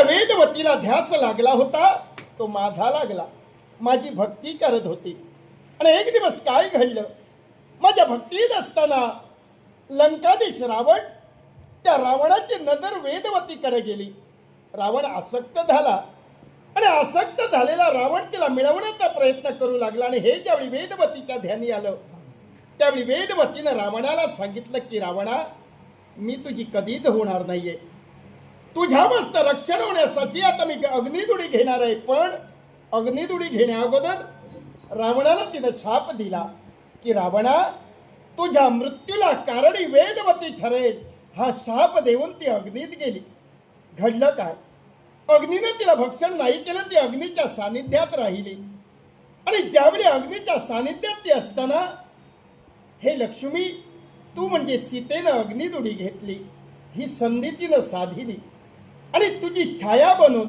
वेदवतीला ध्यास लागला होता तो माझा लागला. माझी भक्ती करत होती. आणि एक दिवस काय घडलं, माझ्या भक्तीत असताना लंकाधीश रावण, त्या रावणाची नजर वेदवतीकडे गेली. रावण आसक्त झाला आणि आसक्त झालेला रावण तिला मिळवण्याचा प्रयत्न करू लागला. आणि हे ज्यावेळी वेदवतीच्या ध्यानी आलं त्यावेळी वेदवतीनं रावणाला सांगितलं की रावणा, मी तुझी कधीच होणार नाहीये. तुझ्यापासून रक्षण होण्यासाठी आता मी अग्निदुडी घेणार आहे. पण अग्निदुडी घेण्या अगोदर रावणाला तिनं शाप दिला की रावणा, तुझ्या मृत्यूला कारणी वेदवती ठरेल. हा शाप देऊन ती अग्नीत गेली. घडलं काय, अग्नीनं तिला भक्षण नाही केलं. ती अग्नीच्या सानिध्यात राहिली. आणि ज्यावेळी अग्नीच्या सानिध्यात ती असताना, हे लक्ष्मी, तू म्हणजे सीतेनं अग्निदुडी घेतली, ही संधी तिनं साधिली आणि तुझी छाया बनून